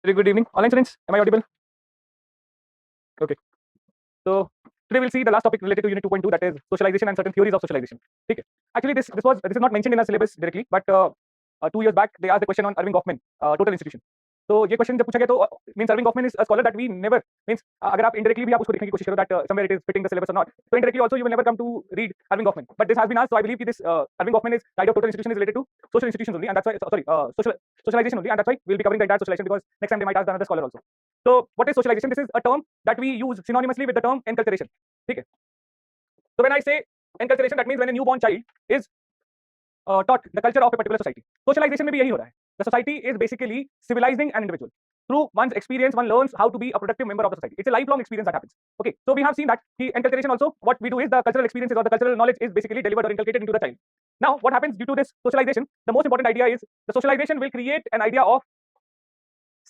Very good evening, online students. Am I audible? Okay. So today we'll see the last topic related to Unit 2.2, that is socialization and certain theories of socialization. Okay. Actually, this is not mentioned in our syllabus directly, but 2 years back they asked the question on Irving Goffman, total institution. तो ये question जब पूछा गया तो means Erving Goffman is a scholar that we never means अगर आप indirectly भी आप उसको देखने की कोशिश करो that somewhere it is fitting the syllabus or not, तो indirectly also you will never come to read Erving Goffman, but this has been asked, so I believe कि this Erving Goffman is type of total institution is related to social institutions only, and that's why socialization only, and that's why we'll be covering the entire socialization, because next time they might ask another scholar also. So what is socialization? This is a term that we use synonymously with the term enculturation. Okay. So when I say enculturation, that means when a newborn child is taught the culture of a particular society. Socialization में भी यही हो रहा है. The society is basically civilizing an individual. Through one's experience, one learns how to be a productive member of the society. It's a lifelong experience that happens. Okay, so we have seen that the enculturation also, what we do is the cultural experiences or the cultural knowledge is basically delivered or inculcated into the child. Now, what happens due to this socialization? The most important idea is the socialization will create an idea of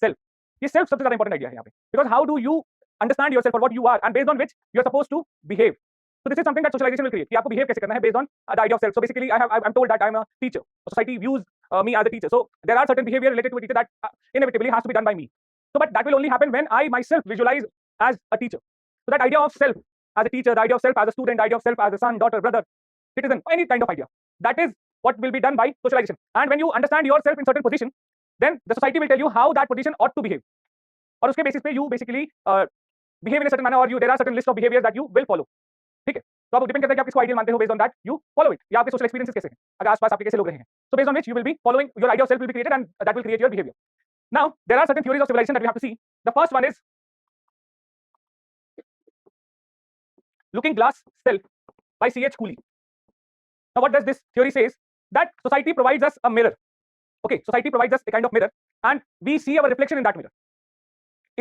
self. ये self सबसे ज़्यादा important idea है यहाँ पे, because how do you understand yourself or what you are, and based on which you are supposed to behave. So this is something that socialization will create. कि आपको behave कैसे करना है based on the idea of self. So basically, I'm told that I'm a teacher. Society views me as a teacher. So there are certain behavior related to a teacher that inevitably has to be done by me. So but that will only happen when I myself visualize as a teacher. So that idea of self as a teacher, the idea of self as a student, the idea of self as a son, daughter, brother, citizen, any kind of idea, that is what will be done by socialization. And when you understand yourself in certain position, then the society will tell you how that position ought to behave. और उसके basis पे you basically behave in a certain manner, or there are certain list of behaviors that you will follow. ठीक है, तो आप depend करता है कि आप किसको आइडियल मानते हो, based on that you follow it, या आपके सोशल एक्सपीरियंसेस कैसे हैं, अगर आसपास आपके कैसे लोग रहे हैं, so based on which you will be following, your idea of self will be created and that will create your behavior. Now there are certain theories of civilization that we have to see. The first one is looking glass self by C.H. Cooley. Now what does this theory says? That society provides us a mirror. Okay, society provides us a kind of mirror and we see our reflection in that mirror.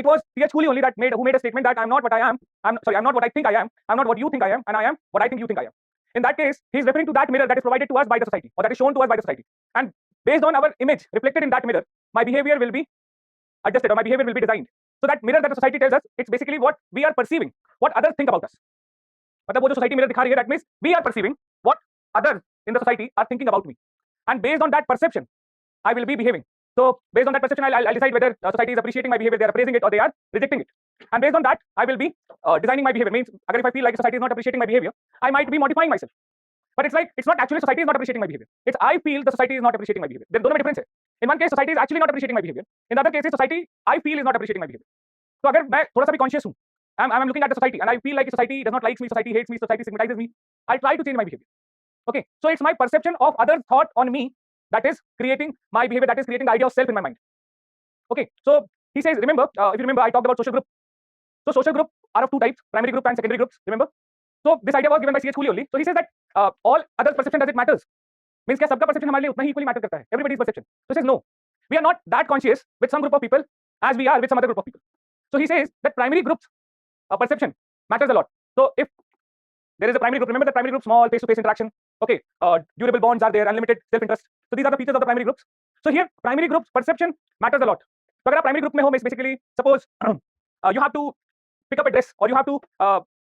It was C.H. Cooley only who made a statement that I'm not what I am. I'm not what I think I am. I'm not what you think I am, and I am what I think you think I am. In that case, he's referring to that mirror that is provided to us by the society, or that is shown to us by the society. And based on our image reflected in that mirror, my behavior will be adjusted, or my behavior will be designed. So that mirror that the society tells us, it's basically what we are perceiving, what others think about us. मतलब वो जो society mirror दिखा रही है, that means we are perceiving what others in the society are thinking about me, and based on that perception, I will be behaving. So based on that perception, I'll decide whether society is appreciating my behavior, they are appraising it, or they are rejecting it. And based on that, I will be designing my behavior. Means, agar if I feel like society is not appreciating my behavior, I might be modifying myself. But it's like, it's not actually society is not appreciating my behavior. It's I feel the society is not appreciating my behavior. There दोनों में difference है. In one case, society is actually not appreciating my behavior. In the other case, society I feel is not appreciating my behavior. So अगर मैं थोड़ा सा भी conscious हूँ, I'm looking at the society and I feel like society does not like me, society hates me, society stigmatizes me, I'll try to change my behavior. Okay, so it's my perception of others' thought on me that is creating my behavior, that is creating the idea of self in my mind. Okay, so he says, remember, if you remember, I talked about social group. So social group are of two types, primary group and secondary groups, remember? So this idea was given by C.H. Cooley only. So he says that all other perception, does it matters? Means क्या सबका perception हमारे लिए उतना ही equally matter करता है? Everybody's perception. So he says no, we are not that conscious with some group of people as we are with some other group of people. So he says that primary groups perception matters a lot. So if there is a primary group, remember the primary group, small face-to-face interaction, okay, durable bonds are there, unlimited self-interest. So these are the features of the primary groups. So here primary groups perception matters a lot. So अगर आप primary group में हो, basically suppose you have to pick up a dress, or you have to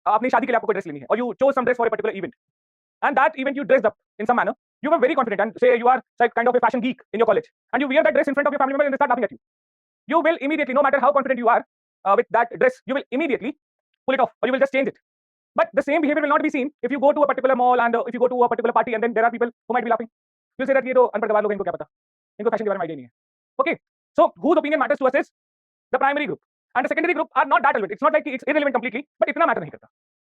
अपनी शादी के लिए आपको कोई ड्रेस लेनी है, or you chose some dress for a particular event, and that event you dressed up in some manner, you were very confident, and say you are like kind of a fashion geek in your college, and you wear that dress in front of your family members and they start laughing at you. You will immediately, no matter how confident you are with that dress, you will immediately pull it off, or you will just change it. But the same behavior will not be seen if you go to a particular mall and if you go to a particular party and then there are people who might be laughing. You'll say that ये तो अनपढ़ गवार लोग हैं, इनको क्या पता, इनको फैशन के बारे में आइडिया नहीं है. Okay, so whose opinion matters to us is the primary group, and the secondary group are not that relevant. It's not like it's irrelevant completely, but इतना matter नहीं करता.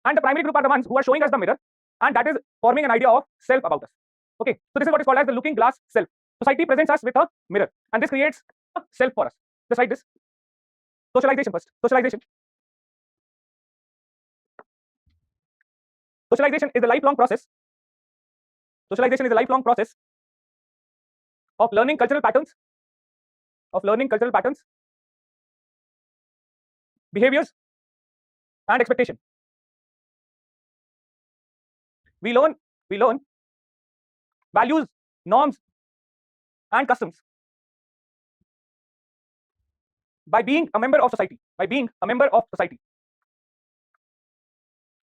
And the primary group are the ones who are showing us the mirror, and that is forming an idea of self about us. Okay, so this is what is called as the looking glass self. Society presents us with a mirror, and this creates a self for us. Just write this. Socialization first. Socialization. Socialization is a lifelong process. Socialization is a lifelong process of learning cultural patterns, behaviors, and expectation. We learn values, norms, and customs by being a member of society.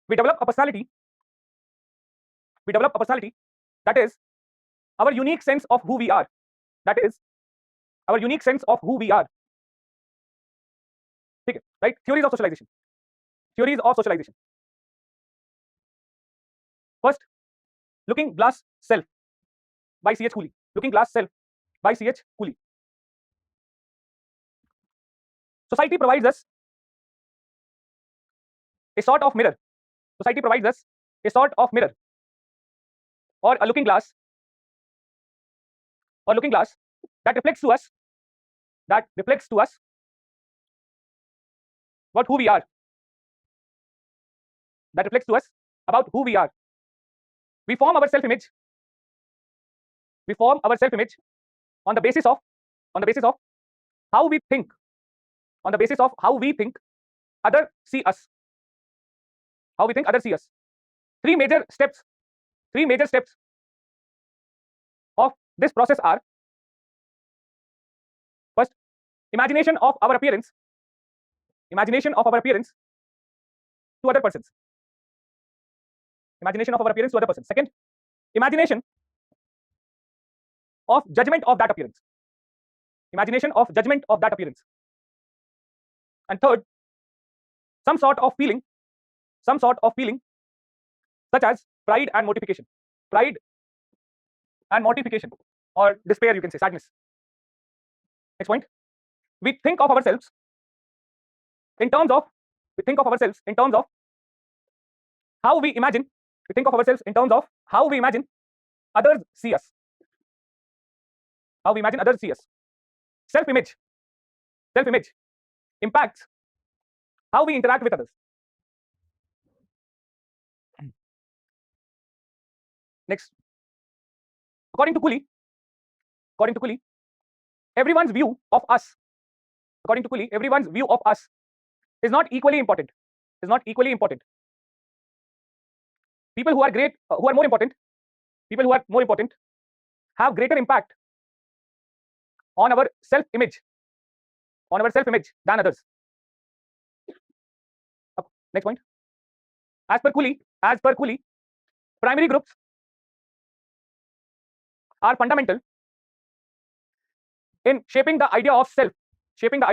We develop a personality. That is our unique sense of who we are. ठीक है, right? Theories of socialization. Theories of socialization. First, Looking Glass Self by C.H. Cooley. Looking Glass Self by C.H. Cooley. Society provides us a sort of mirror. Society provides us a sort of mirror or a looking glass that reflects to us about who we are. That reflects to us about who we are. We form our self-image. We form our self-image on the basis of how we think. On the basis of how we think others see us. How we think others see us. Three major steps of this process are: first, imagination of our appearance to other persons. Imagination of our appearance to other persons. Second, imagination of judgment of that appearance. Imagination of judgment of that appearance. And third, some sort of feeling such as pride and mortification. Pride and mortification, or despair, you can say, sadness. Next point, we think of ourselves in terms of how we imagine others see us. How we imagine others see us. Self-image impacts how we interact with others. Next, according to Cooley, everyone's view of us is not equally important. People who are more important have greater impact on our self-image than others. Next point, as per Cooley, primary groups are fundamental in shaping the idea of self in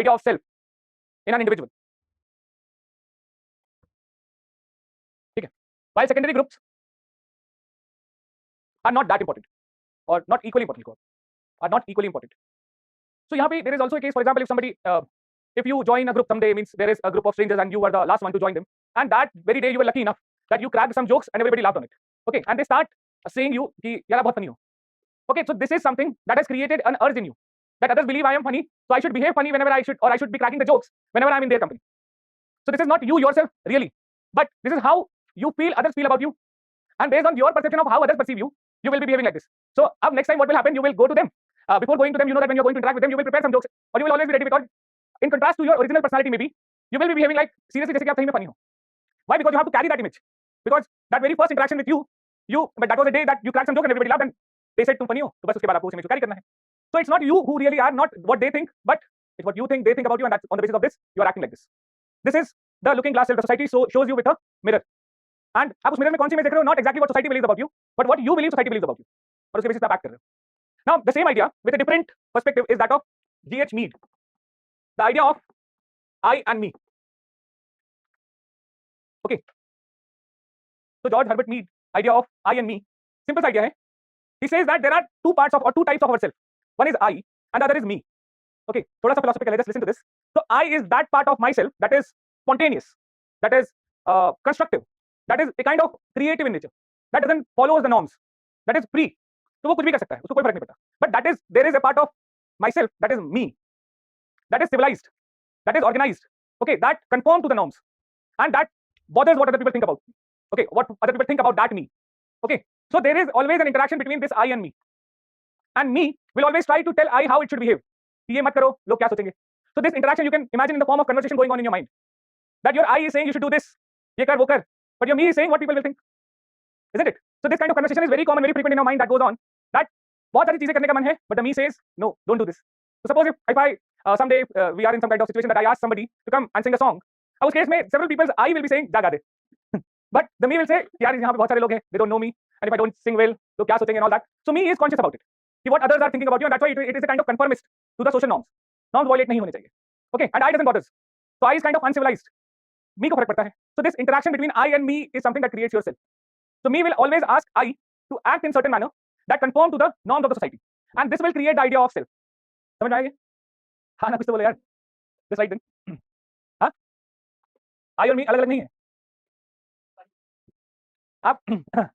an individual. Okay. While secondary groups are not that important, or not equally important. So there is also a case, for example, if somebody if you join a group someday, means there is a group of strangers and you were the last one to join them, and that very day you were lucky enough that you cracked some jokes and everybody laughed on it. Okay, and they start saying you ki yaar bahut funny ho. Okay, so this is something that has created an urge in you that others believe I am funny, so I should behave funny whenever I should be cracking the jokes whenever I'm in their company. So this is not you yourself really, but this is how you feel others feel about you, and based on your perception of how others perceive you, you will be behaving like this. So next time what will happen, you will go to them. Before going to them, you know that when you're going to interact with them, you will prepare some jokes, or you will always be ready, because in contrast to your original personality, maybe you will be behaving like seriously जैसे कि आप सही में funny हो. Why? Because you have to carry that image. Because that very first interaction with you, but that was the day that you cracked some joke and everybody laughed and they said तुम funny हो, तो बस उसके बाद आपको उस image को carry करना है. So it's not you who really are, not what they think, but it's what you think they think about you, and that's on the basis of this you are acting like this. This is the looking glass self. The society shows you with a mirror, and आप उस mirror में कौन सी image देख रहे हो? Not exactly what society believes about you, but what you believe society believes about you. और उसके basis पे आप act कर रहे हो. Now the same idea with a different perspective is that of G.H. Mead. The idea of I and me. Okay. So George Herbert Mead idea of I and me. Simple idea है. He says that there are two types of ourselves. One is I and the other is me. Okay. थोड़ा सा philosophical है. Let's listen to this. So I is that part of myself that is spontaneous, that is constructive, that is a kind of creative in nature, that doesn't follow the norms, that is free. तो वो कुछ भी कर सकता है, उसको कोई फर्क नहीं पड़ता. But there is a part of myself that is me, that is civilized, that is organized, okay, that conform to the norms, and that bothers what other people think about me. Okay, what other people think about that me. Okay, so there is always an interaction between this I and me will always try to tell I how it should behave. ये मत करो, लोग क्या सोचेंगे. So this interaction you can imagine in the form of conversation going on in your mind, that your I is saying you should do this, ये कर वो कर, but your me is saying what people will think, isn't it? So this kind of conversation is very common, very frequent in your mind, that goes on, that बहुत सारी चीजें करने का मन है, but the me says no, don't do this. So suppose if I someday we are in some kind of situation that I ask somebody to come and sing a song, अब उस case में several people's I will be saying जा गा दे, but the me will say यार यहाँ पे बहुत सारे लोग हैं, they don't know me, and if I don't sing well, तो क्या सोचेंगे and all that. So me is conscious about it, what others are thinking about you, and that's why it is a kind of conformist to the social norms. Norms violate नहीं होने चाहिए. Okay, and I doesn't bother. So I is kind of uncivilized. Me को फर्क पड़ता है. So this interaction between I and me is something that creates yourself. So me will always ask I to act in certain manner that conform to the norms of the society, and this will create the idea of self. समझ में आएगी? हाँ ना, कुछ तो बोलो यार. Just right then. हाँ? I और me अलग अलग नहीं है. आप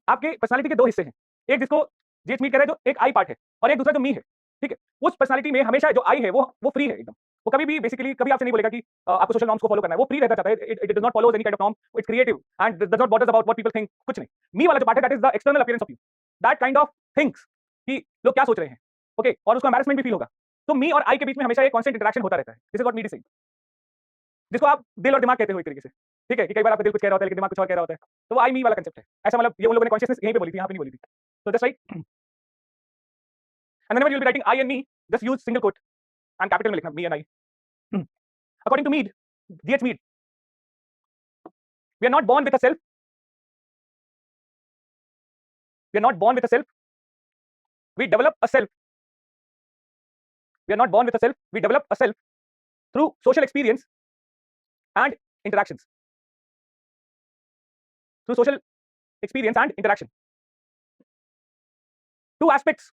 आपके पर्सनालिटी के दो हिस्से हैं. एक जिसको जीएच मीट कह रहे हैं जो एक आई पार्ट है, और एक दूसरा जो मी है. ठीक है? उस पर्सनालिटी में हमेशा जो आई है वो फ्री है एकदम. वो कभी भी बेसिकली कभी आपसे नहीं बोलेगा कि आपको सोशल नॉर्म्स को फॉलो करना है. वो फ्री रहता चाहता है. It does not follows any kind of norm. It's creative and does not bothers about what people think. कुछ नहीं. मी वाला जो पार्ट है that is the external appearance of you. That kind of things कि लोग क्या सोच रहे हैं. ओके, और उसको एम्बैरेसमेंट भी फील होगा. तो मी और आई के बीच में हमेशा एक कांस्टेंट इंटरेक्शन होता रहता है. This is what me is saying, जिसको आप दिल और दिमाग कहते हो एक तरीके से. ठीक है कि कई बार आपका दिल कुछ कह रहा होता है लेकिन दिमाग कुछ और कह रहा होता है. तो वो आई मी वाला कांसेप्ट है. ऐसा मतलब ये उन लोगों ने कॉन्शियसनेस यहीं पे बोली थी, यहाँ पे नहीं बोली थी. So that's right. And whenever you'll be writing I and me, just use single quote and capital में लिखना me and I. According to Mead, D.H. Mead, we are not born with a self. We are not born with a self. We develop a self. We are not born with a self. We develop a self through social experience and interactions. Through social experience and interaction. Two aspects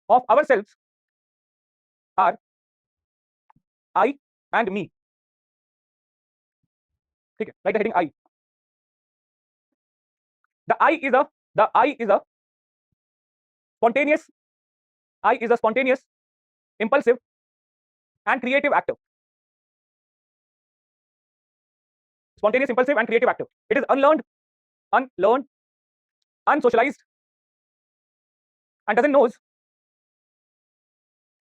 of ourselves are I and me. ठीक है, write the heading I. The I is a spontaneous. I is a spontaneous, impulsive, and creative actor. Spontaneous, impulsive, and creative actor. It is unlearned, unsocialized, and doesn't knows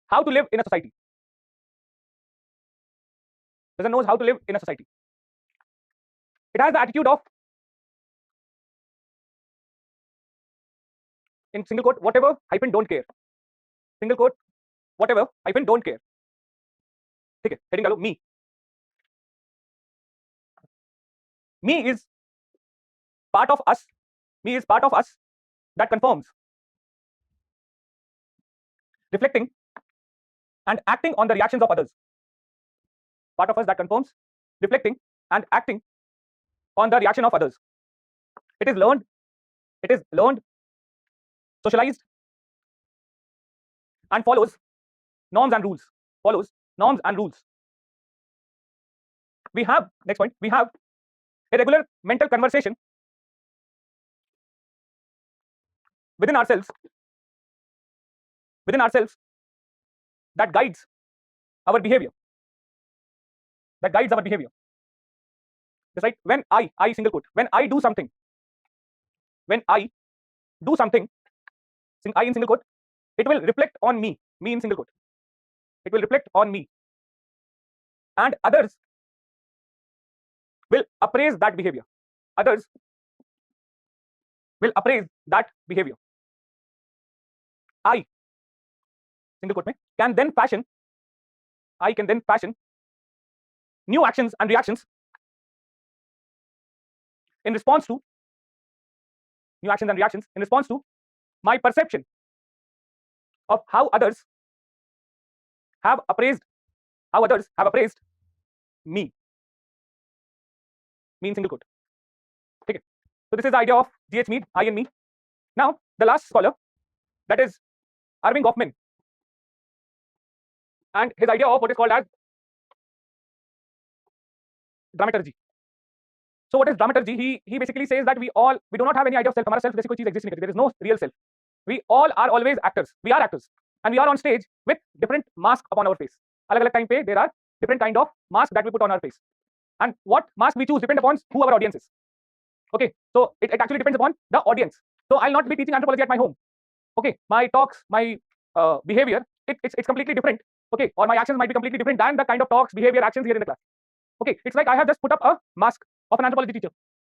how to live in a society. Doesn't knows how to live in a society. It has the attitude of, in single quote, whatever hyphen don't care. Single quote, whatever hyphen don't care. ठीक है, heading डालो me. Me is part of us. Me is part of us that conforms, reflecting and acting on the reactions of others. Part of us that conforms, reflecting and acting on the reaction of others. It is learned, socialized, and follows norms and rules. Follows norms and rules. We have, next point, we have a regular mental conversation within ourselves that guides our behavior. Just right, when I single quote, when I do something, I in single quote, it will reflect on me in single quote. It will reflect on me, and others will appraise that behavior. Others will appraise that behavior. I single quote में can then fashion new actions and reactions in response to my perception of how others have appraised me in single quote. Okay, so this is the idea of G.H. Mead, I and me. Now the last scholar, that is Irving Goffman, and his idea of what is called as dramaturgy. So what is dramaturgy? He basically says that we do not have any idea of self. हमारा self जैसी कोई चीज exist नहीं करती. There is no real self. We all are always actors. We are actors, and we are on stage with different masks upon our face. अलग-अलग time पे there are different kind of masks that we put on our face, and what mask we choose depend upon who our audience is. Okay, so it actually depends upon the audience. So I'll not be teaching anthropology at my home. Okay, my talks, my behavior, it's completely different. Okay, or my actions might be completely different than the kind of talks, behavior, actions here in the class. Okay, it's like I have just put up a mask of an anthropology teacher,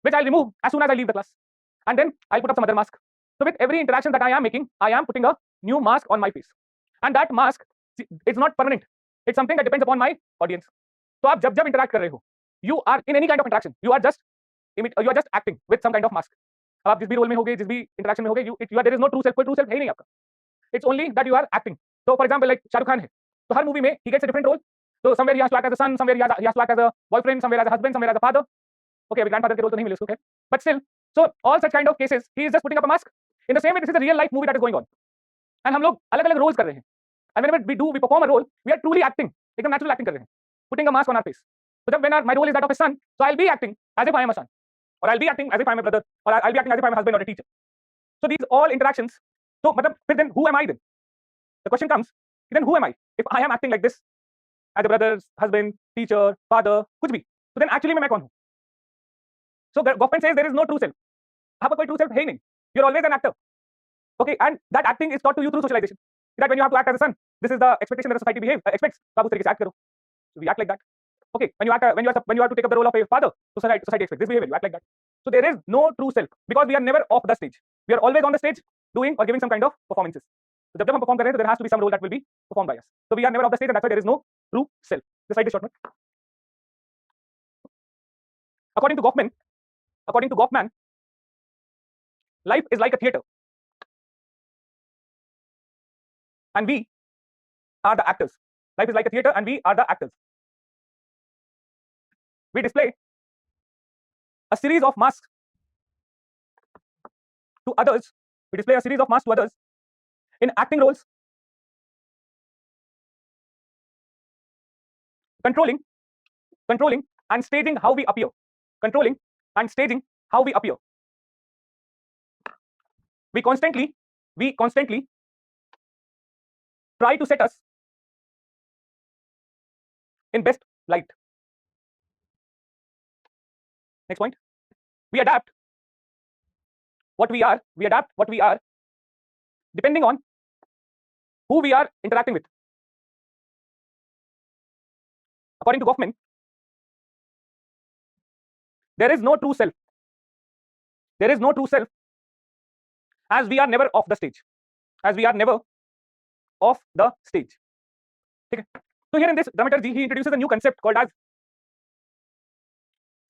which I'll remove as soon as I leave the class, and then I'll put up some other mask. So with every interaction that I am making, I am putting a new mask on my face, and that mask is not permanent. It's something that depends upon my audience. So आप जब interact कर रहे हो, you are in any kind of interaction, you are just acting with some kind of mask. अब आप जिस भी role में होगे, जिस भी interaction में होगे, there is no true self. कोई true self है ही नहीं आपका. It's only that you are acting. So for example, like Shahrukh Khan है, तो हर मूवी में he gets a different role. So somewhere he has to act as a son, somewhere he has to act as a boyfriend, somewhere as a husband, somewhere as a father. Okay, अभी grandfather के role तो नहीं मिले उसको, but still, so all such kind of cases, he is just putting up a mask. In the same way, this is a real life movie that is going on, and हम लोग अलग-अलग roles कर रहे हैं. And whenever we perform a role, we are truly acting, एकदम natural acting कर रहे हैं, putting a mask on our face. So when my role is that of a son, so I'll be acting as if I am a son, or I'll be acting as if I am a brother, or I'll be acting as if I am a husband or a teacher. So these all interactions. So मतलब फिर then who am I then? The question comes, then who am I? If I am acting like this as a brother, husband, teacher, father, कुछ भी, so then actually मैं कौन हूँ? So Goffman says there is no true self. आपका कोई true self है ही नहीं. You're always an actor. Okay, and that acting is taught to you through socialization. That when you have to act as a son, this is the expectation that the society expects. तो आप उस तरीके से act करो. So we act like that. Okay, when you have to take up the role of a father, society expects this behavior. You act like that. So there is no true self because we are never off the stage. We are always on the stage doing or giving some kind of performances. So जब हम perform कर रहे हैं, तो there has to be some role that will be performed by us. So we are never off the stage, and that's why there is no true self. This slide is short, man. According to Goffman, life is like a theater, and we are the actors. Life is like a theater, and we are the actors. We display a series of masks to others. We display a series of masks to others in acting roles, controlling and staging how we appear. Controlling and staging how we appear. We constantly try to set us in best light. Next point. We adapt what we are. We adapt what we are depending on who we are interacting with. According to Goffman, there is no true self. There is no true self, as we are never off the stage. As we are never off the stage. Okay. So here in this dramaturgy, he introduces a new concept called as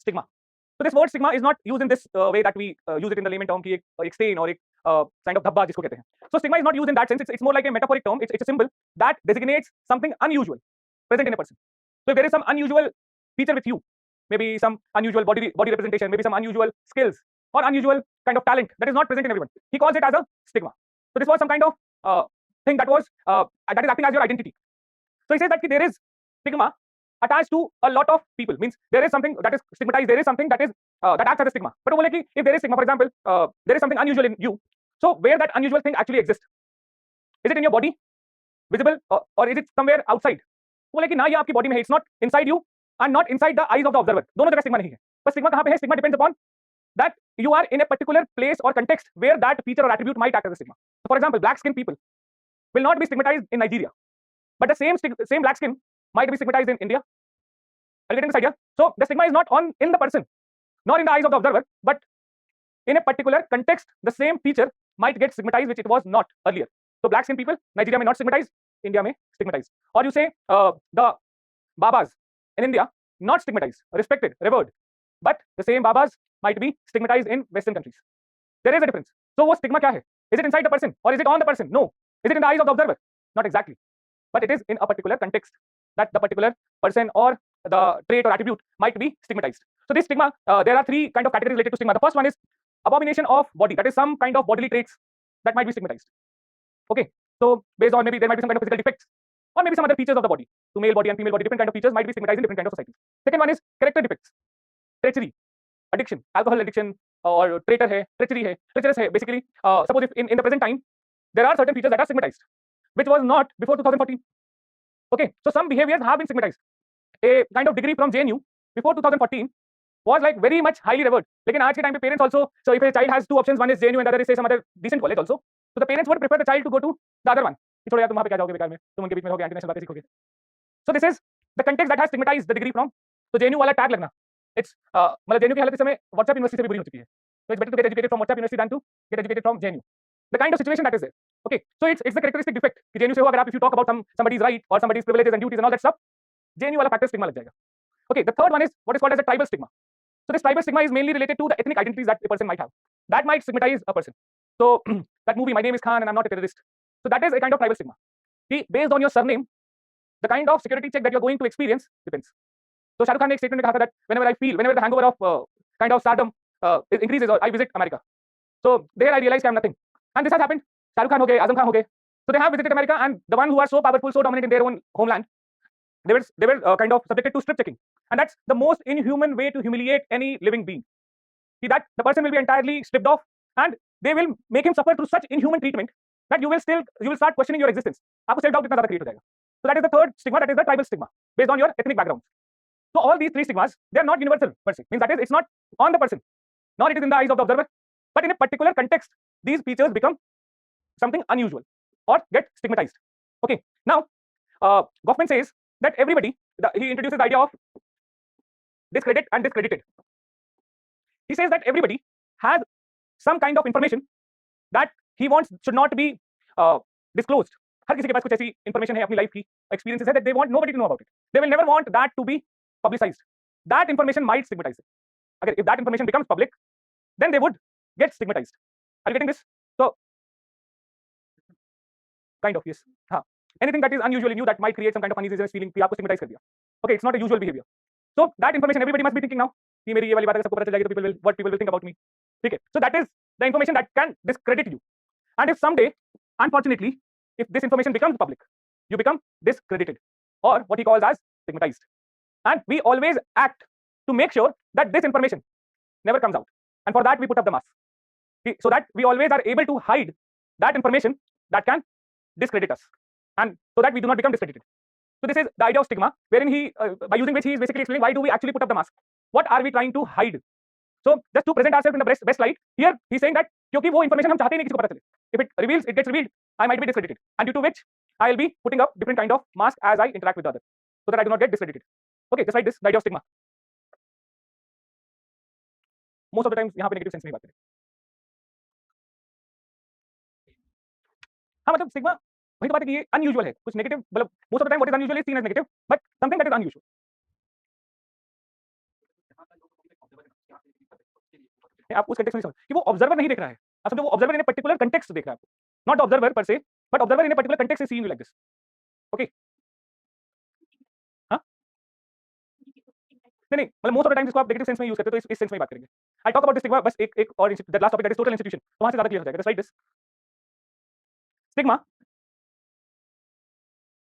stigma. So this word stigma is not used in this way that we use it in the layman term कि एक stain और एक kind of धब्बा जिसको कहते हैं. So stigma is not used in that sense. It's more like a metaphoric term. It's a symbol that designates something unusual present in a person. So if there is some unusual feature with you, maybe some unusual body representation, maybe some unusual skills or unusual kind of talent that is not present in everyone, he calls it as a stigma. So this was some kind of thing that is acting as your identity. So he says that there is stigma attached to a lot of people, means there is something that is stigmatized, there is something that is that acts as a stigma. But if there is stigma, for example, there is something unusual in you, so where that unusual thing actually exists, is it in your body visible or is it somewhere outside? बोले कि ना ये आपकी body में है, it's not inside you and not inside the eyes of the observer. दोनों जगह stigma नहीं है. बस स्टिग्मा कहां पे है? Stigma depends upon that you are in a particular place or context where that feature or attribute might act as a stigma. So for example, black skin people will not be stigmatized in Nigeria, but the same black skin might be stigmatized in India. Are you getting this idea? So the stigma is not in the person, nor in the eyes of the observer, but in a particular context, the same feature might get stigmatized, which it was not earlier. So black skin people, Nigeria may not stigmatize, India may stigmatize. Or you say the Babas in India, not stigmatized, respected, revered, but the same Babas might be stigmatized in Western countries. There is a difference. So what stigma kya hai? Is it inside the person or is it on the person? No. Is it in the eyes of the observer? Not exactly. But it is in a particular context that the particular person or the trait or attribute might be stigmatized. So this stigma, there are three kind of categories related to stigma. The first one is abomination of body. That is some kind of bodily traits that might be stigmatized. Okay. So based on maybe there might be some kind of physical defects or maybe some other features of the body. So male body and female body, different kind of features might be stigmatized in different kind of societies. Second one is character defects, treachery, addiction, alcohol addiction or traitor hai, treachery hai, treacherous hai. Basically, suppose if in the present time there are certain features that are stigmatized, which was not before 2014. Okay, so some behaviors have been stigmatized. A kind of degree from JNU before 2014 was like very much highly revered. लेकिन आज के time पे parents also, so if a child has two options, one is JNU and the other is say some other decent college also, so the parents would prefer the child to go to the other one. छोड़ो यार तुम वहाँ पे क्या जाओगे बेकार में, तुम उनके बीच में रहोगे, एंटी-नेशनल बातें सीखोगे. So this is the context that has stigmatized the degree from. So JNU वाला tag लगना, it's मतलब JNU की हालत इस समय WhatsApp यूनिवर्सिटी से भी बुरी हो चुकी है. So it's better to get educated from WhatsApp University than to get educated from JNU. The kind of situation that is there. Okay, so it's the characteristic defect कि JNU से हो अगर आप if you talk about somebody's right or somebody's privileges and duties and all that stuff, JNU वाला factor stigma लग जाएगा. Okay, the third one is what is called as a tribal stigma. So this tribal stigma is mainly related to the ethnic identities that a person might have. That might stigmatize a person. So that movie, My Name is Khan and I'm not a terrorist. So that is a kind of tribal stigma. See, based on your surname, the kind of security check that you're going to experience depends. So Shahrukh Khan ने एक statement में कहा था that whenever the hangover of kind of stardom increases, or I visit America. So there I realized I'm nothing, and this has happened. Shahrukh Khan हो गए, Azam Khan हो गए. So they have visited America, and the one who are so powerful, so dominant in their own homeland, they were kind of subjected to strip checking, and that's the most inhuman way to humiliate any living being. See that the person will be entirely stripped off, and they will make him suffer through such inhuman treatment that you will start questioning your existence. आपको self doubt इतना ज़्यादा create हो जाएगा. So that is the third stigma, that is the tribal stigma, based on your ethnic background. So all these three stigmas, they are not universal per se. Means that is, it's not on the person, nor it is in the eyes of the observer, but in a particular context, these features become something unusual or get stigmatized. Okay. Now, Goffman says that everybody, he introduces the idea of discredit and discredited. He says that everybody has some kind of information that he wants should not be disclosed. हर किसी के पास कुछ ऐसी information है अपनी life की experiences है that they want nobody to know about it. They will never want that to be publicized. That information might stigmatize it. Okay, if that information becomes public, then they would get stigmatized. Are you getting this? So, kind of, yes. हाँ. Anything that is unusual in you that might create some kind of uneasiness feeling, कि आपको stigmatize कर दिया. Okay, it's not a usual behavior. So that information everybody must be thinking now. कि मेरी ये वाली बात अगर सबको पता चल जाएगी तो what people will think about me. ठीक है. So that is the information that can discredit you. And if someday, unfortunately, if this information becomes public, you become discredited, or what he calls as stigmatized. And we always act to make sure that this information never comes out. And for that we put up the mask. So that we always are able to hide that information that can discredit us, and so that we do not become discredited. So this is the idea of stigma, wherein he, by using which he is basically explaining why do we actually put up the mask? What are we trying to hide? So just to present ourselves in the best light, here he's saying that क्योंकि वो information हम चाहते नहीं किसी को पता चले. If it gets revealed, I might be discredited, and due to which I will be putting up different kind of mask as I interact with the other, so that I do not get discredited. Okay, just like this, the idea of stigma. Most of the times यहाँ पे negative sense में ही बात करें. हाँ मतलब stigma वही तो बात है कि ये unusual है, कुछ negative मतलब most of the time what is unusual is seen as negative, but something that is unusual. आप उस कंटेक्स्ट में समझ कि वो ऑब्जर्वर नहीं देख रहा है. आप समझो वो observer in a particular context देख रहा है आपको. नॉट ऑब्जर्वर पर से, but observer in a particular context is seeing you like this. Okay. हां नहीं मतलब मोस्ट ऑफ द टाइम इसको आप नेगेटिव सेंस में यूज करते हो, तो इस सेंस में ही बात करेंगे. I talk about this stigma, बस एक और the last topic that is total institution, तो वहां से ज्यादा क्लियर हो जाएगा. Just like this stigma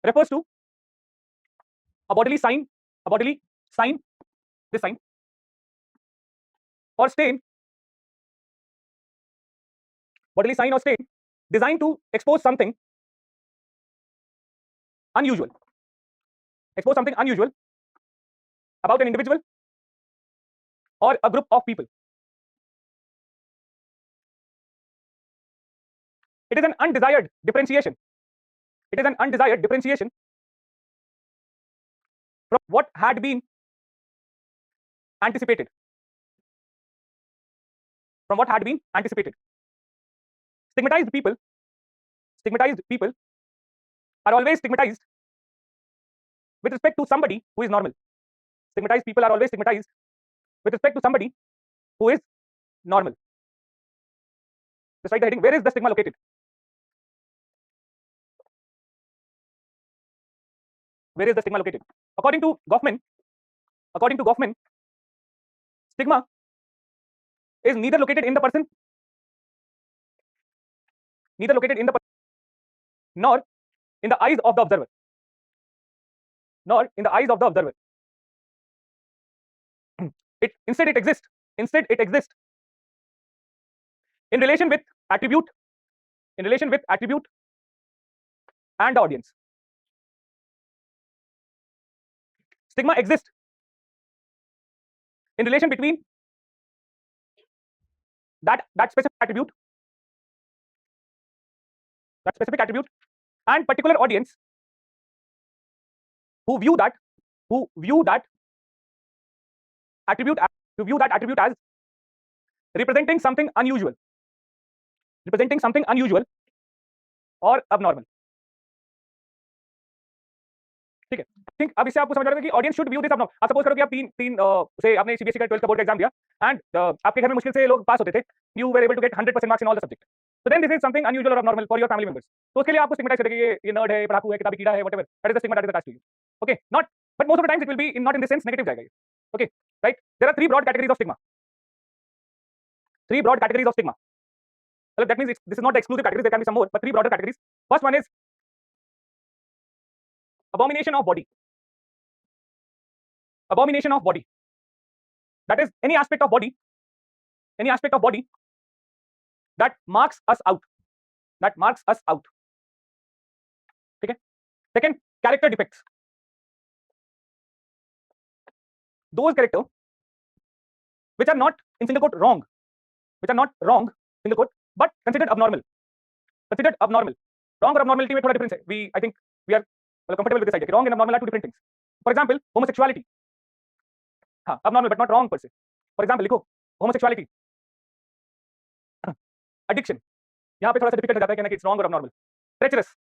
refers to a bodily sign, this sign, or stain, bodily sign or stain designed to expose something unusual, about an individual or a group of people. It is an undesired differentiation. From what had been anticipated. Stigmatized people are always stigmatized with respect to somebody who is normal. Stigmatized people are always stigmatized with respect to somebody who is normal. Just write the heading. Where is the stigma located? Where is the stigma located? According to Goffman, stigma is neither located in the person, nor in the eyes of the observer. Instead it exists in relation with attribute and the audience. Stigma exists in relation between that specific attribute and particular audience who view that attribute as representing something unusual or abnormal. ठीक है. Think अब इससे आपको समझ आ रहा है कि audience should view this अब. आप सपोज करो कि आप तीन से आपने सीबीएसई का 12th का बोर्ड का एग्जाम दिया, एंड आपके घर में मुश्किल से लोग पास होते थे. You were able to get 100% marks in all the subject. So then this is something unusual or abnormal for your family members. तो उसके लिए आपको stigmatize करेंगे ये nerd है, पढ़ाकू है, किताबी कीड़ा है, whatever. That is the stigma that is attached to you. Okay, but most of the times it will be not in this sense negative जाएगा ये. Okay, right? There are three broad categories of stigma. Three broad categories of stigma. Well, that means this is not the exclusive categories. There can be some more, but three broader categories. First one is abomination of body. Abomination of body. That is any aspect of body that marks us out. That marks us out. ठीक है? Second, character defects. Those characters which are not in single quote wrong, which are not wrong single quote, but considered abnormal. Considered abnormal. Wrong or abnormality में थोड़ा difference है. I think we are comfortable with this idea. Wrong and abnormal are two different things. For example, homosexuality. हाँ, abnormal but not wrong per se. For example, लिखो homosexuality. Addiction. यहाँ पे थोड़ा सा difficult हो जाता है कहना कि it's wrong or abnormal. Treacherous.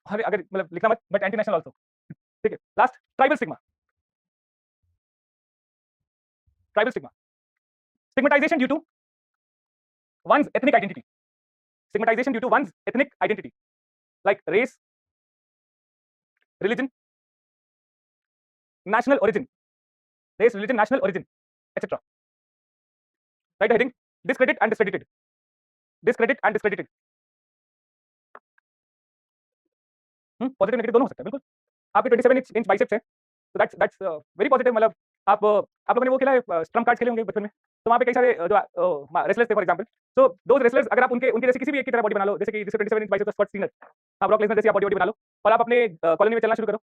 अरे अगर मतलब लिखना मत, but anti-national also. ठीक है. Last, tribal stigma. Tribal stigma. Stigmatization due to one's ethnic identity. Stigmatization due to one's ethnic identity, like race, religion, national origin, race, religion, national origin, etc. Right heading, discredit and discredited. Discredit and discredited. Positive negative दोनों हो सकता है बिल्कुल. आपके 27 inch biceps है, तो that's very positive. मतलब आप लोगों ने वो खेला है स्ट्रम्प कार्ड्स खेले होंगे बचपन में, तो वहाँ पे कई सारे जो रेसलर्स थे for example, so those wrestlers अगर आप उनके जैसे किसी भी एक की तरह बॉडी बना लो, जैसे कि जिसके 27 इंच बाइसेप्स, स्कॉट स्टीनर, आप ब्रॉक लेसनर जैसी आप बॉडी बना लो और आप अपने कॉलोनी में चलना शुरू करो,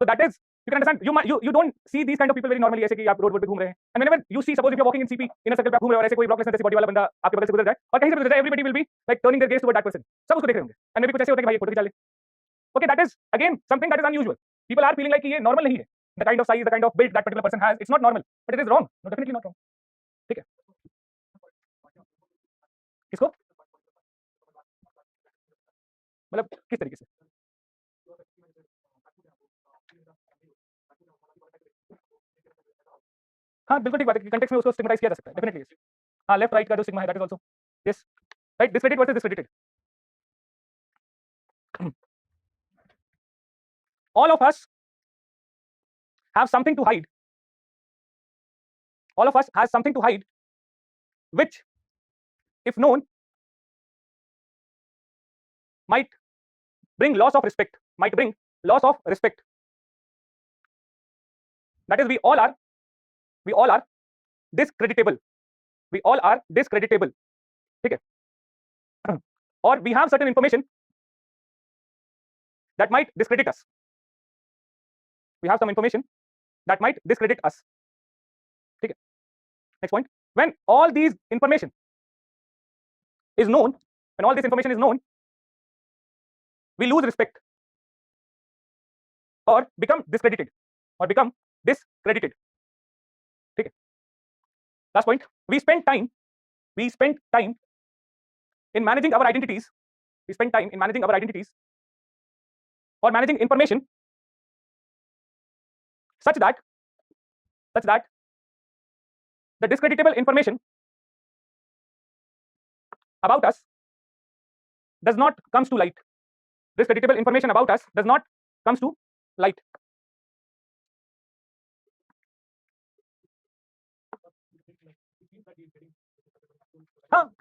तो that is you can understand. You don't see these kind of people very normally. ऐसे कि आप रोड पे घूम रहे हैं, and whenever you see, suppose if you're walking in CP in a circle पे आप घूम रहे हो और ऐसे कोई ब्रॉक लेसनर जैसी बॉडी वाला बंदा आपके बगल से गुजर जाए और कहीं से भी गुजर जाए, everybody will be like turning their gaze toward that person. सब उसको देख रहे होंगे, and maybe कुछ ऐसे होता है कि भाई फोटो खिंचा ले. Okay, that is again something that is unusual. People are feeling like कि ये normal नहीं है. The kind of size, the kind of build that particular person has, it's not normal, but it is wrong. No, definitely not wrong. ठीक है? किसको? मतलब किस तरीके से? हाँ, बिल्कुल ठीक बात है. कंटेक्स्ट में उसको स्टिग्मेटाइज किया जा सकता है. Definitely yes. हाँ, लेफ्ट राइट का जो स्टिग्मा है, that is also yes. Right, discredit versus discredited. All of us have something to hide. All of us has something to hide, which, if known, might bring loss of respect. Might bring loss of respect. That is, we all are discreditable. We all are discreditable. ठीक है? Or we have certain information that might discredit us. We have some information that might discredit us. ठीक है? Next point. When all these information is known, when all this information is known, we lose respect or become discredited or become discredited. ठीक है? Last point. We spend time in managing our identities. We spend time in managing our identities or managing information such that the discreditable information about us does not comes to light. Discreditable information about us does not comes to light.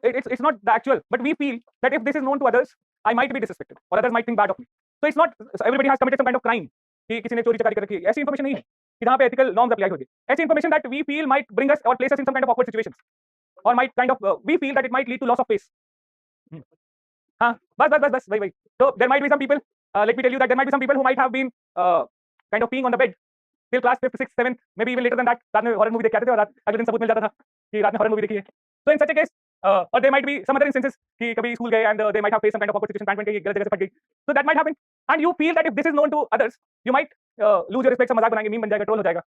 It's not the actual, but we feel that if this is known to others, I might be disrespected or others might think bad of me. So it's not everybody has committed some kind of crime कि किसी ने चोरी चकारी कर रखी है. ऐसी information नहीं है कि जहाँ पे एथिकल नॉर्म्स अप्लाई होगी. ऐसी information that we feel might bring us or place us in some kind of awkward situations or might kind of we feel that it might lead to loss of face. हाँ, बस वही. So there might be some people, let me tell you that there might be some people who might have been kind of peeing on the bed till class 5th, 6th, 7th, maybe even later than that. रात में horror movie देख के आते थे और अगले दिन सबूत मिल जाता था कि रात में हॉरर मूवी देखी है. So in such a case, or there might be some other instances कि कभी स्कूल गए and they might have faced some kind of awkward situation, pant पहन के गलत जगह से फट गई. So that might happen, and you feel that if this is known to others, you might lose your respect. सब मजाक बनाएंगे, मीम बन जाएगा, ट्रोल हो जाएगा.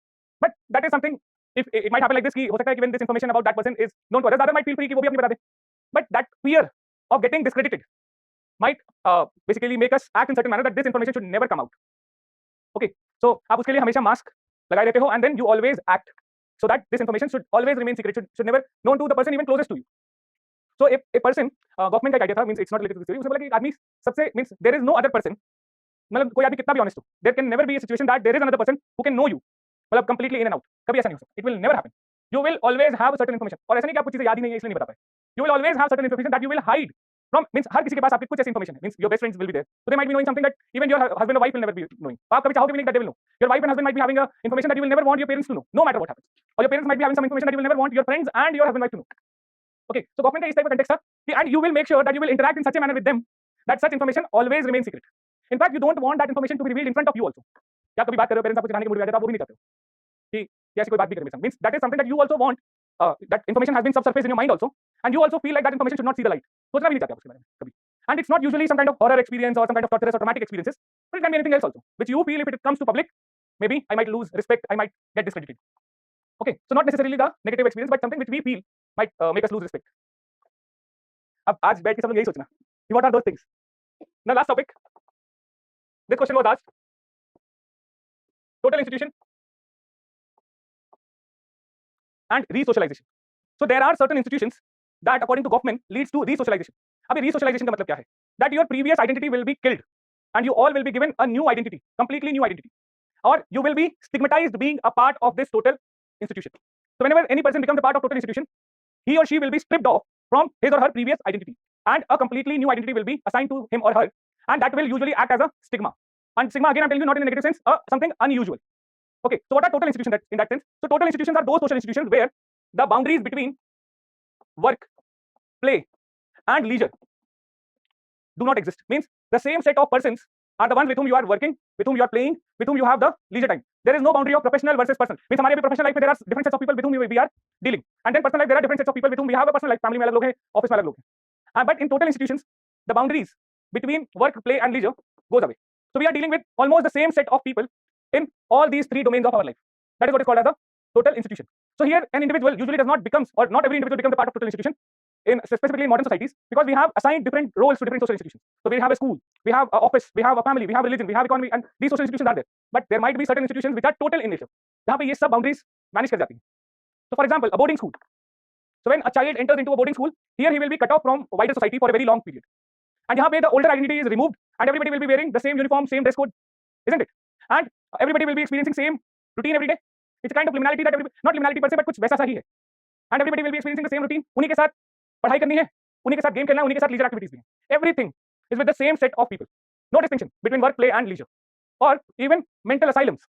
But that is something. If it might happen like this कि हो सकता है कि when this information about that person is known to others, other might feel free कि वो भी अपनी बता दे. But that fear of getting discredited might basically make us act in certain manner that this information should never come out. Okay, so आप उसके लिए हमेशा mask लगाए रहते हो and then you always act so that this information should always remain secret, should never known to the person even closest to you. So if a person government का idea था, means it's not related to this theory, उसने बोला कि आदमी सबसे means there is no other person, मतलब कोई आदमी कितना भी honest हो, there can never be a situation that there is another person who can know you, मतलब completely in and out, कभी ऐसा नहीं हो सकता, it will never happen. You will always have certain information, और ऐसा नहीं कि आपको चीजें याद ही नहीं है इसलिए नहीं बता पाए. You will always have certain information that you will hide from, means हर किसी के पास आपकी कुछ ऐसी information है, means your best friends will be there, so they might be knowing something that even your husband or wife will never be knowing. आप कभी चाहोगे भी नहीं that they will know. Your wife and husband might be having a information that you will never want your parents to know, no matter what happens. Or your parents might be having some information that you will never want your friends and your husband wife to know. Okay, so government का इस type of context था, and you will make sure that you will interact in such a manner with them that such information always remains secret. In fact, you don't want that information to be revealed in front of you also. क्या कभी बात कर रहे हो parents आपको सिखाने के mood में आ जाता है, आप वो भी नहीं चाहते हो कि ऐसी कोई बात भी करे मेरे साथ, means that is something that you also want, that information has been subsurfaced in your mind also, and you also feel like that information should not see the light. सोचना भी नहीं चाहते आप उसके बारे में कभी. And it's not usually some kind of horror experience or some kind of torturous or traumatic experiences, but it can be anything else also, which you feel if it comes to public, maybe I might lose respect, I might get discredited. Okay, so not necessarily the negative experience, but something which we feel might make us lose respect. अब आज बैठ के सब लोग यही सोचना कि what are those things. Now last topic, this question was asked, total institution and resocialization. So there are certain institutions that according to Goffman leads to resocialization. अभी resocialization का मतलब क्या है? That your previous identity will be killed and you all will be given a new identity, completely new identity, or you will be stigmatized being a part of this total institution. So whenever any person becomes a part of total institution, he or she will be stripped off from his or her previous identity and a completely new identity will be assigned to him or her, and that will usually act as a stigma. And stigma, again I'm telling you, not in a negative sense, something unusual. Okay, so what are total institutions in that sense? So total institutions are those social institutions where the boundaries between work, play and leisure do not exist. Means the same set of persons are the ones with whom you are working, with whom you are playing, with whom you have the leisure time. There is no boundary of professional versus personal. Means हमारे अभी professional life में there are different sets of people with whom we are dealing, and then personal life there are different sets of people with whom we have a personal life. Family में अलग लोग हैं, office में अलग लोग हैं. But in total institutions, the boundaries between work, play and leisure goes away. So we are dealing with almost the same set of people in all these three domains of our life. That is what is called as a total institution. So here an individual usually does not becomes, or not every individual becomes a part of total institution in specifically in modern societies, because we have assigned different roles to different social institutions. So we have a school, we have an office, we have a family, we have religion, we have economy, and these social institutions are there. But there might be certain institutions which are total in nature, जहाँ पे ये सब boundaries vanish कर जाती हैं. So for example, a boarding school. So when a child enters into a boarding school, here he will be cut off from wider society for a very long period. And यहाँ पे the older identity is removed, and everybody will be wearing the same uniform, same dress code, isn't it? And everybody will be experiencing same routine every day. It's a kind of liminality that not liminality per se, but कुछ वैसा सा ही है. And everybody will be experiencing the same routine. उन्हीं के साथ पढ़ाई करनी है, उन्हीं के साथ गेम खेलना है, उन्हीं के साथ leisure activities भी हैं. Everything is with the same set of people. No distinction between work, play and leisure, or even mental asylums.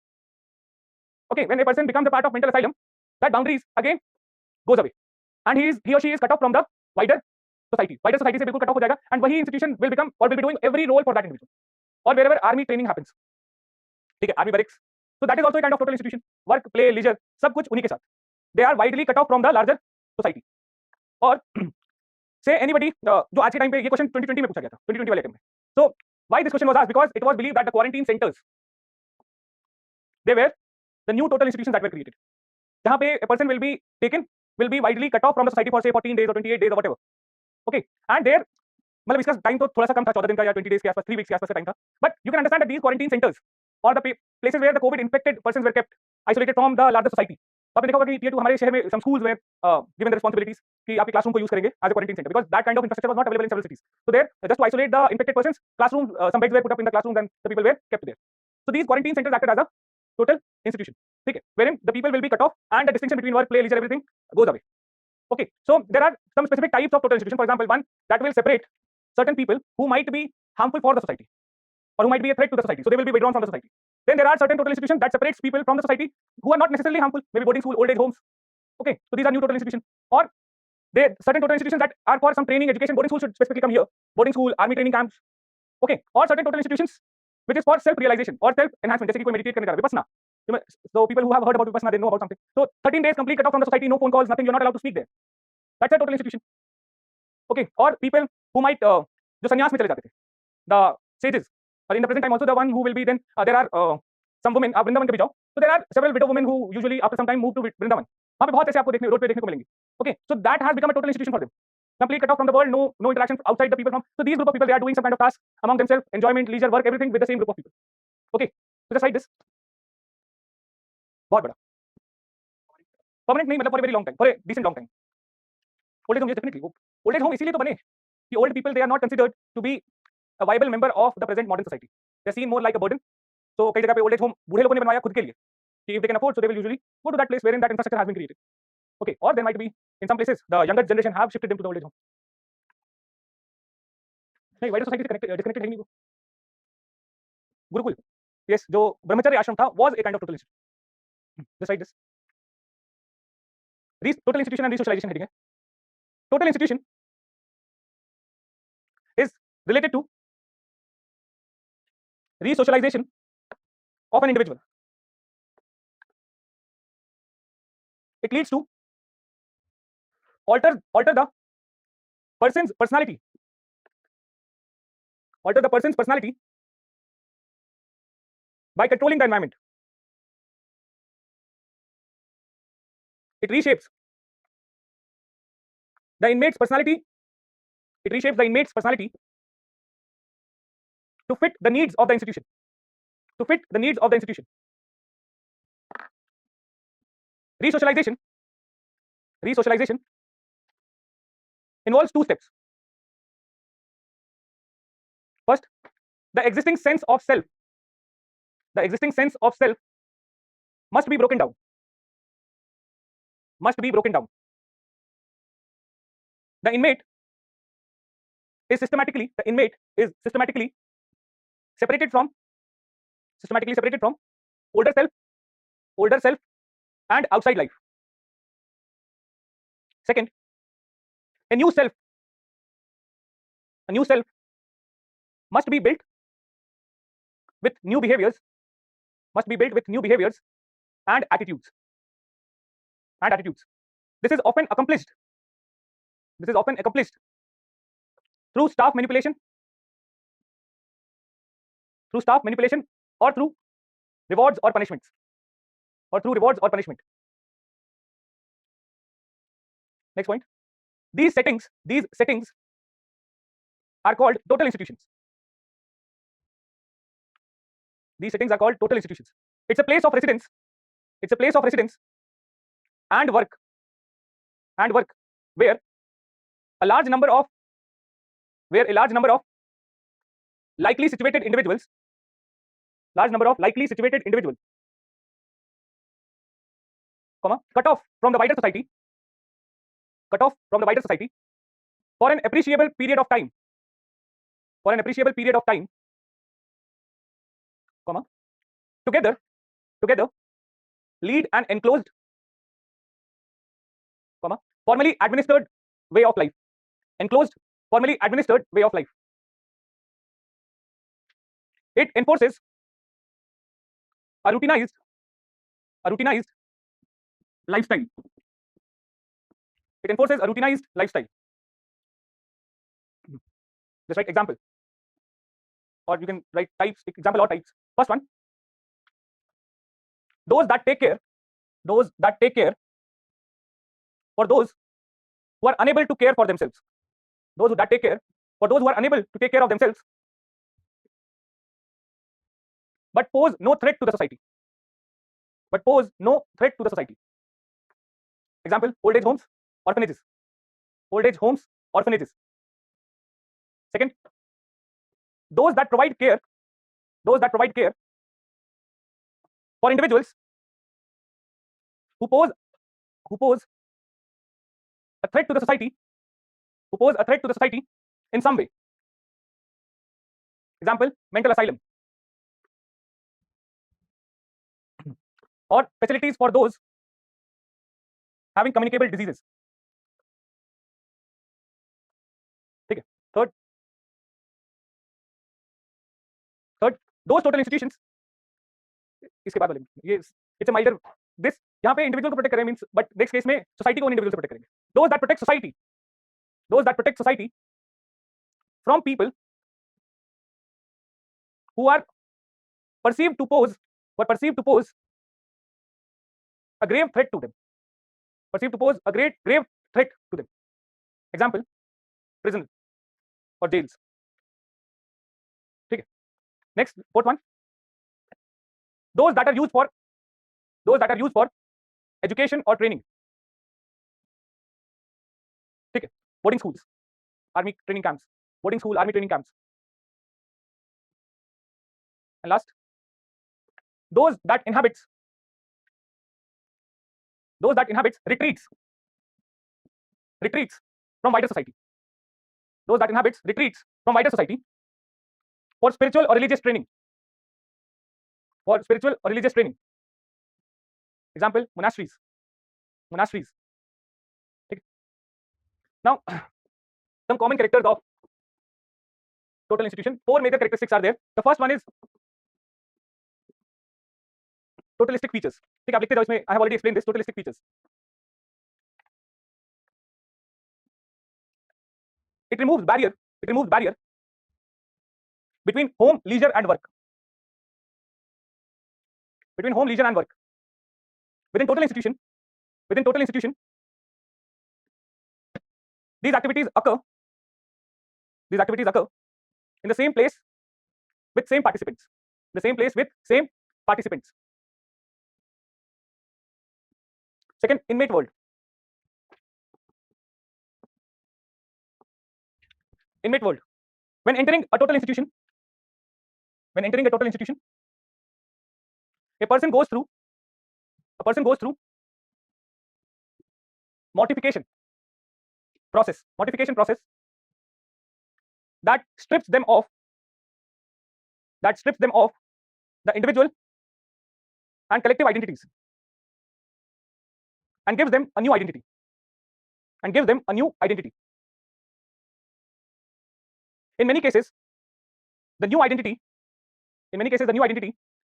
Okay, when a person becomes a part of mental asylum, that boundaries again goes away, and he or she is cut off from the wider society. Wider society से बिल्कुल cut off हो जाएगा, and वही institution will become or will be doing every role for that individual. Or wherever army training happens, ठीक है, army barracks. So that is also a kind of total institution. Work, play, leisure, सब कुछ उन्हीं के साथ. They are widely cut off from the larger society. और say anybody, जो आज के टाइम पे ये क्वेश्चन 2020 में पूछा गया था, 2020 वाले टाइम में. So why this question was asked? Because it was believed that the quarantine centers, they were the new total institutions that were created. जहाँ पे a person will be taken, will be widely cut off from the society for say 14 days or 28 days or whatever. Okay, and there मतलब इसका time तो थोड़ा सा कम था, 14 दिन का या 20 days के आसपास, 3 weeks के आसपास का टाइम था. But you can understand that these quarantine centers or the places where the COVID infected persons were kept isolated from the larger society. आपने देखा होगा कि tier 2 हमारे शहर में some schools were given the responsibilities कि आपके classroom को use करेंगे as a quarantine center, because that kind of infrastructure was not available in several cities. So there, just to isolate the infected persons, classrooms, some beds were put up in the classrooms and the people were kept there. So these quarantine centers acted as a total institution, ठीक है, wherein the people will be cut off and the distinction between work, play, leisure, everything goes away. Okay, so there are some specific types of total institution. For example, one that will separate certain people who might be harmful for the society or who might be a threat to the society, so they will be withdrawn from the society. Then there are certain total institutions that separates people from the society who are not necessarily harmful, maybe boarding school, old age homes. Okay, so these are new total institutions. Or there certain total institutions that are for some training, education. Boarding school should specifically come here. Boarding school, army training camps. Okay, or certain total institutions which is for self-realization or self-enhancement. जैसे कि कोई meditate करने का vipassana. So people who have heard about vipassana, they know about something. So 13 days complete cut off from the society, no phone calls, nothing. You're not allowed to speak there. That's a total institution. Okay, or people who might जो संन्यास में चले जाते थे, the sages, or in the present time also the one who will be then there are some women, आप वृंदावन के भी जाओ, so there are several widow women who usually after some time move to Vrindavan. वहाँ पे बहुत ऐसे आपको देखने रोड पे देखने को मिलेंगे. Okay, so that has become a total institution for them. Complete cut off from the world, no interaction outside the people from. So these group of people, they are doing some kind of task among themselves, enjoyment, leisure, work, everything with the same group of people. Okay, so just like this. बहुत बड़ा. Permanent नहीं मतलब for a very long time, for a decent long time. Old age home definitely, old age home इसीलिए तो बने कि old people they are not considered to be a viable member of the present modern society, they are seen more like a burden. तो कई जगह पे old age home बूढ़े लोगों ने बनवाया खुद के लिए कि if they can afford so they will usually go to that place where in that infrastructure has been created. Okay, और there might be in some places the younger generation have shifted them to the old age home. नहीं, wider society से connected disconnected है ही नहीं वो। Gurukul, yes, जो ब्रह्मचर्य आश्रम था was a kind of total institution. Just like this, total institution and resocialization heading है। Total institution is related to resocialization of an individual. It leads to alter the person's personality, alter the person's personality by controlling the environment. It reshapes the inmate's personality. It reshapes the inmate's personality to fit the needs of the institution. To fit the needs of the institution. Resocialization involves two steps. First, the existing sense of self must be broken down. The inmate is systematically separated from older self and outside life. Second, a new self must be built with new behaviors and attitudes. This is often accomplished through staff manipulation or through rewards or punishment. Next point, these settings are called total institutions. It's a place of residence and work where a large number of likely situated individuals cut off from the wider society for an appreciable period of time together lead an enclosed formally administered way of life. It enforces a routinized lifestyle. Just write example, or you can write types, example or types. First one, those that take care for those who are unable to care for themselves. Those that take care for those who are unable to take care of themselves but pose no threat to the society. Example, old age homes, orphanages. Second, those that provide care for individuals who pose a threat to the society in some way. Example, mental asylum or facilities for those having communicable diseases. Okay. Third, those total institutions, इसके बाद वाले ये it's a milder this, यहाँ पे individual को protect करें means, but next case में society को इंडिविजुअल से प्रोटेक्ट करेंगे. those that protect society from people who are perceived to pose a grave threat to them. Example, prison or jails. ठीक है. Next, fourth one, those that are used for education or training. boarding schools, army training camps, boarding school, army training camps. And last, those that inhabits retreats from wider society. Those that inhabits retreats from wider society for spiritual or religious training. Example, monasteries. Okay. Now, some common characters of total institution. 4 major characteristics are there. The first one is totalistic features. ठीक है, आप लिखते जाओ इसमें. I have already explained this. Totalistic features. It removes barrier between home, leisure, and work. Within total institution, these activities occur in the same place with same participants. Second, inmate world. When entering a total institution, a person goes through mortification process that strips them of the individual and collective identities and gives them a new identity. In many cases, the new identity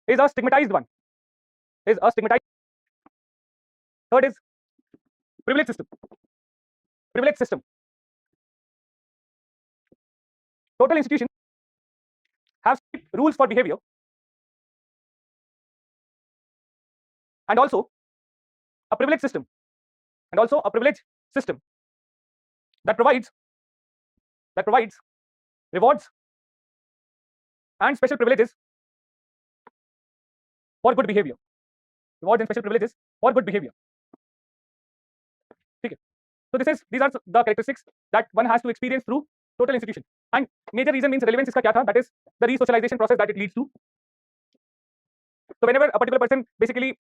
is a stigmatized one. Third is privilege system. Total institutions have strict rules for behavior and also a privilege system that provides rewards and special privileges for good behavior. Okay. So these are the characteristics that one has to experience through total institution. And major reason means relevance iska kya tha, that is the resocialization process that it leads to. So whenever a particular person basically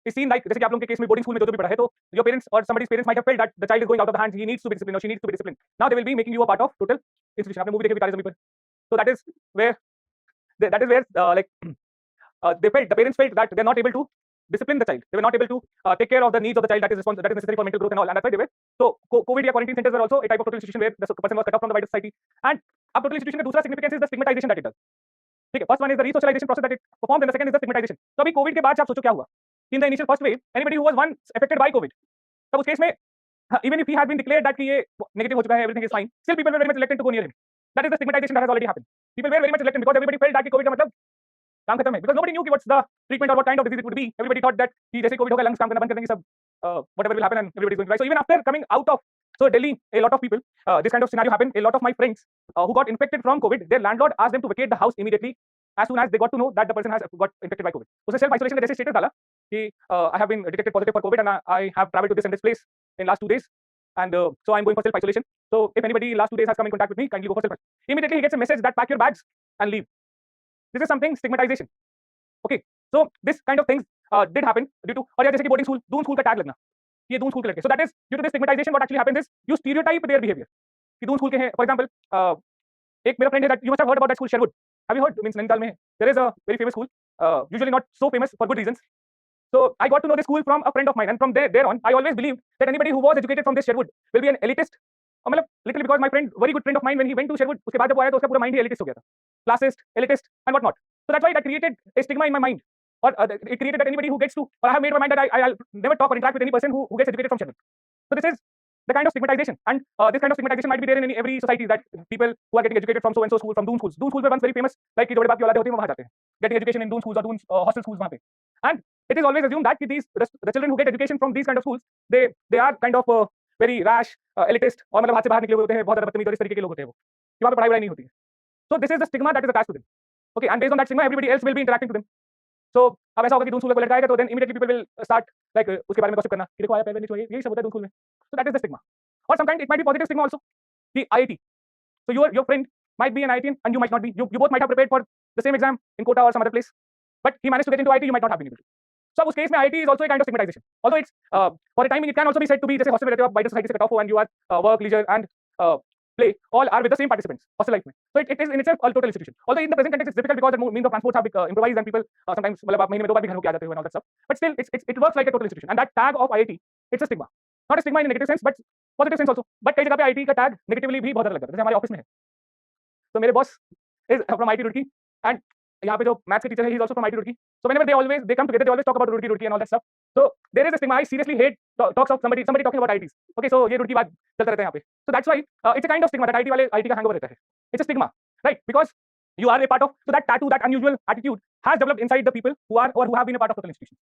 is seen, like जैसे कि आप लोगों के case में boarding school में जो भी पढ़ा है, तो your parents or somebody's parents might have felt that the child is going out of the hands, he needs to be disciplined or she needs to be disciplined. Now they will be making you a part of total institution. आपने movie देखी तारे ज़मीन पर. So that is where like the parents felt that they are not able to discipline the child. They were not able to take care of the needs of the child that is necessary for mental growth and all. And that's why they were. So COVID or quarantine centers were also a type of total institution where the person was cut off from the wider society. And अब total institution का दूसरा significance is the stigmatization that it does. ठीक है, first one is the resocialization process that it performs, and the second is the stigmatization. तो अभी COVID के बाद आप सोचो क्या हुआ? In the initial first wave, anybody who was once affected by COVID, तब उस केस में even if he had been declared that कि ये negative हो चुका है, everything is fine, still people were very much reluctant to go near him. That is the stigmatization that has already happened. People were very much reluctant because everybody felt that COVID का मतलब काम खत्म है, because nobody knew कि what's the treatment or what kind of disease it would be. Everybody thought that कि जैसे COVID होगा lungs काम करना बंद कर देंगे सब, whatever will happen and everybody is going to die. So even after coming out of Delhi, a lot of people, this kind of scenario happened. A lot of my friends who got infected from COVID, their landlord asked them to vacate the house immediately as soon as they got to know that the person has got infected by COVID. उसने self isolation का जैसे status डाला कि I have been detected positive for COVID and I have traveled to this and this place in last 2 days, and so I'm going for self isolation. So if anybody last 2 days has come in contact with me, kindly go for self isolation. Immediately he gets a message that pack your bags and leave. This is something stigmatization. Okay, so this kind of things did happen due to, और जैसे कि boarding school, Doon school का tag लगना, ये Doon school के लड़के. So that is due to this stigmatization. What actually happens is you stereotype their behavior. कि Doon school के हैं, for example, एक मेरा friend है that you must have heard about that school, Sherwood. Have you heard? Means Nainital में there is a very famous school, usually not so famous for good reasons. So I got to know this school from a friend of mine, and from there on, I always believed that anybody who was educated from this Sherwood will be an elitist. और मतलब literally because my friend, very good friend of mine, when he went to Sherwood, उसके बाद जब वो आया तो उसका पूरा mind ही elitist हो गया था, classist, elitist, and what not. So that's why that created a stigma in my mind, or it created that anybody who gets to, or I have made my mind that I'll never talk or interact with any person who gets educated from Sherwood. So this is the kind of stigmatization, and this kind of stigmatization might be there in every society, that people who are getting educated from so and so school, from Doon schools. Doon schools were once very famous, like कि जोड़े बाप की औलादे होती हैं वो वहाँ जाते हैं, getting education in Doon schools or Doon hostel schools वहाँ पे. And it is always assumed that the children who get education from these kind of schools, they are kind of very rash, elitist, और मतलब हाथ से बाहर निकले हुए होते हैं, बहुत ज़्यादा बदतमीज और इस तरीके के लोग होते हैं वो, कि वहाँ पे पढ़ाई नहीं होती है. So this is the stigma that is attached to them. Okay, and based on that stigma, everybody else will be interacting to them. So अब ऐसा होगा कि दून स्कूल में कोई लड़का आएगा तो then immediately people will start like उसके बारे में gossip करना कि देखो आया पहले नहीं चाहिए, यही सब होता है दून स्कूल में. So that is the stigma. or sometimes it might be positive stigma also. The IIT. So your friend might be an IITian and you might not be. You both might have prepared for the same exam in Kota or some other place, but he managed to get into IIT. You might not have been able to. So उस case में IIT is also a kind of stigmatization. Although it's for a timing it can also be said to be जैसे hostel में रहते हो आप wider society से cut off हो and you are work, leisure and play all are with the same participants hostel life में. So it is in itself a total institution. Although in the present context it's difficult because the means of transport have improvised and people sometimes मतलब आप महीने में 2 बार भी घर होके आ जाते हो and all that stuff. But still it works like a total institution and that tag of IIT it's a stigma. Not a stigma in a negative sense but positive sense also. But कई जगह पे IIT का tag negatively भी बहुत ज़्यादा लगता है. जैसे हमारे ऑफिस में है. तो मेरे boss is from IIT Roorkee and यहाँ पे जो मैथ्स के टीचर है he is also from IIT Roorkee. So whenever they come together they always talk about Roorkee and all that stuff. So there is a stigma. I seriously hate talks of somebody talking about IITs. Okay, so ये Roorkee बात चलता रहता है यहाँ पे. So that's why it's a kind of stigma that IIT का hangover रहता है. It's a stigma, right? Because you are a part of, so that tattoo, that unusual attitude has developed inside the people who are or who have been a part of total institution.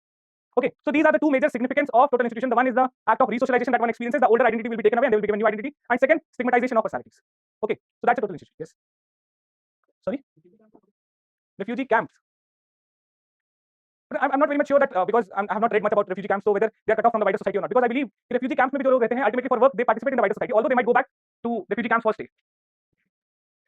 Okay, so these are the two major significance of total institution. The one is the act of resocialization that one experiences. The older identity will be taken away and they will be given new identity. And second, stigmatization of personalities. Okay, so that's a total institution. Yes. Sorry. Refugee camps. But I'm not very much sure that because I have not read much about refugee camps, so whether they are cut off from the wider society or not. Because I believe refugee camps में भी जो लोग रहते हैं ultimately for work they participate in the wider society. Although they might go back to refugee camps for stay.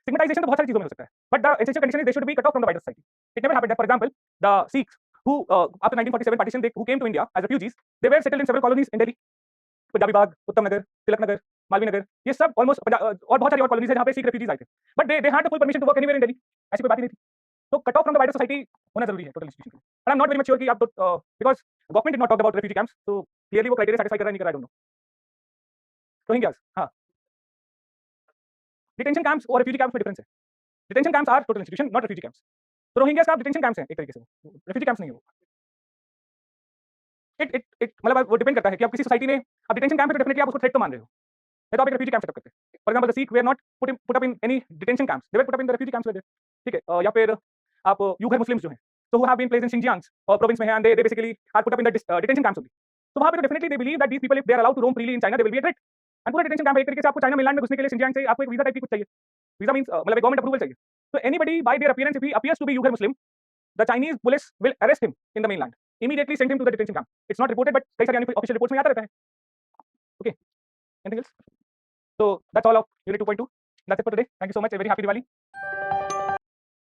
Stigmatization तो बहुत सारी चीजों में हो सकता है. But the essential condition is they should be cut off from the wider society. It never happened that, for example, the Sikhs who after 1947 partition who came to India as refugees, they were settled in several colonies in Delhi. Punjabi बाग, उत्तम नगर, तिलक नगर, मालवीय नगर, ये सब almost और बहुत सारी और colonies है जहाँ पे सिख रेफ्यूजीज आए थे. But they had the full permission to work anywhere in Delhi. ऐसी कोई बात ही नहीं थी. तो cut off from the wider society होना जरूरी है टोटल इंस्टीट्यूशन के लिए. But I am not very much sure कि आप because government did not talk about refugee camps, तो क्लियरली वो क्राइटेरिया सैटिस्फाई कर रहा है नहीं कर रहा, आई डोंट नो. रोहिंग्यास, हाँ, डिटेंशन कैंप्स और रेफ्यूजी कैंप्स में डिफरेंस है. Detention camps are total institution, not refugee camps. तो रोहिंग्यास का डिटेंशन कैंप्स है एक तरीके से, रेफ्यूजी कैंप्स नहीं है वो. इट मतलब वो डिपेंड करता है कि आप किसी सोसाइटी में आप डिटेंशन कैंप में डेफिनेटली आप उसको थ्रेट तो मान रहे हो. तो आप एक रेफ्यूजी कैंप सेटअप करते हैं. फॉर एग्जांपल द सीख वे are not put up in any detention camps, they were put up in the refugee camps where, ठीक है. या फिर आप यूघर मुस्लिम्स जो हैं, तो who have been placed in Xinjiang और प्रोविंस में है and they basically are put up in the detention camps only. तो वहां पे definitely they believe that these people if they are allowed to roam freely in China they will be a threat. And पूरा detention camp एक तरीके से आपको China mainland में घुसने के लिए शिनजियांग से आपको एक वीजा टाइप की कुछ चाहिए. वीजा मींस मतलब गवर्नमेंट अप्रूवल चाहिए. तो anybody by their appearance if he appears to be Uyghur Muslim, the Chinese police will arrest him in the mainland, immediately send him to the detention camp. It's not reported, but कई सारी official reports में आता रहता है. Okay, anything else? So that's all of unit 2.2. That's it for today. Thank you so much. A very happy Diwali.